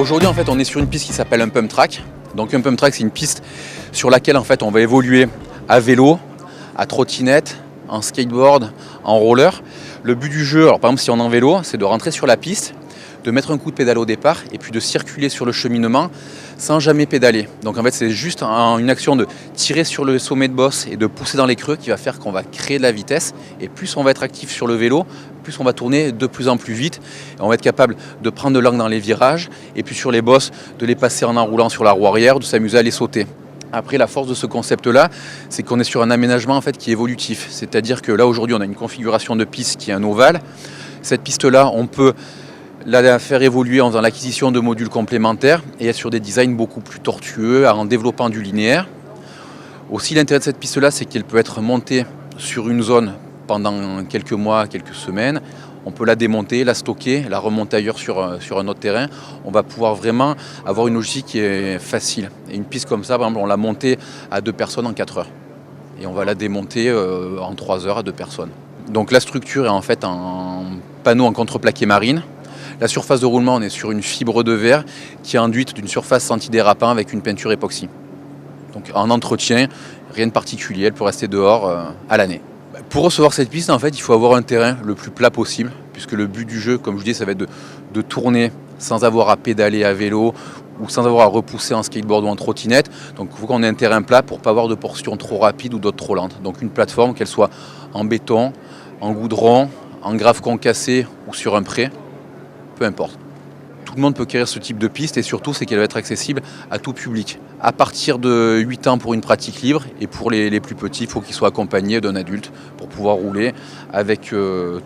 Aujourd'hui, en fait, on est sur une piste qui s'appelle un pump track. Donc un pump track, c'est une piste sur laquelle en fait, on va évoluer à vélo, à trottinette, en skateboard, en roller. Le but du jeu, alors par exemple si on est en vélo, c'est de rentrer sur la piste, de mettre un coup de pédale au départ et puis de circuler sur le cheminement sans jamais pédaler. Donc en fait c'est juste une action de tirer sur le sommet de bosse et de pousser dans les creux qui va faire qu'on va créer de la vitesse. Et plus on va être actif sur le vélo, plus on va tourner de plus en plus vite. Et on va être capable de prendre de l'angle dans les virages et puis sur les bosses de les passer en enroulant sur la roue arrière, de s'amuser à les sauter. Après, la force de ce concept-là, c'est qu'on est sur un aménagement en fait, qui est évolutif. C'est-à-dire que là, aujourd'hui, on a une configuration de piste qui est un ovale. Cette piste-là, on peut la faire évoluer en faisant l'acquisition de modules complémentaires et être sur des designs beaucoup plus tortueux, en développant du linéaire. Aussi, l'intérêt de cette piste-là, c'est qu'elle peut être montée sur une zone pendant quelques mois, quelques semaines. On peut la démonter, la stocker, la remonter ailleurs sur un autre terrain. On va pouvoir vraiment avoir une logistique qui est facile. Et une piste comme ça, par exemple, on l'a montée à 2 personnes en 4 heures. Et on va la démonter en 3 heures à 2 personnes. Donc la structure est en fait en panneau en contreplaqué marine. La surface de roulement, on est sur une fibre de verre qui est enduite d'une surface antidérapant avec une peinture époxy. Donc en entretien, rien de particulier, elle peut rester dehors à l'année. Pour recevoir cette piste, en fait, il faut avoir un terrain le plus plat possible, puisque le but du jeu, comme je vous dis, ça va être de tourner sans avoir à pédaler à vélo ou sans avoir à repousser en skateboard ou en trottinette. Donc il faut qu'on ait un terrain plat pour ne pas avoir de portions trop rapides ou d'autres trop lentes. Donc une plateforme, qu'elle soit en béton, en goudron, en grave concassé ou sur un pré, peu importe. Tout le monde peut acquérir ce type de piste et surtout c'est qu'elle va être accessible à tout public. À partir de 8 ans pour une pratique libre et pour les plus petits, il faut qu'ils soient accompagnés d'un adulte pour pouvoir rouler avec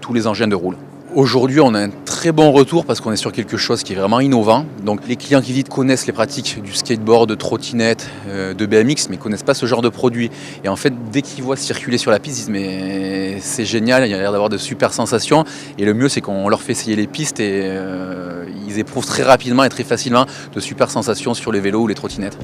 tous les engins de roule. Aujourd'hui, on a un très bon retour parce qu'on est sur quelque chose qui est vraiment innovant. Donc les clients qui visitent connaissent les pratiques du skateboard, de trottinette, de BMX, mais ne connaissent pas ce genre de produit. Et en fait, dès qu'ils voient circuler sur la piste, ils disent mais c'est génial, il y a l'air d'avoir de super sensations. Et le mieux, c'est qu'on leur fait essayer les pistes et ils éprouvent très rapidement et très facilement de super sensations sur les vélos ou les trottinettes.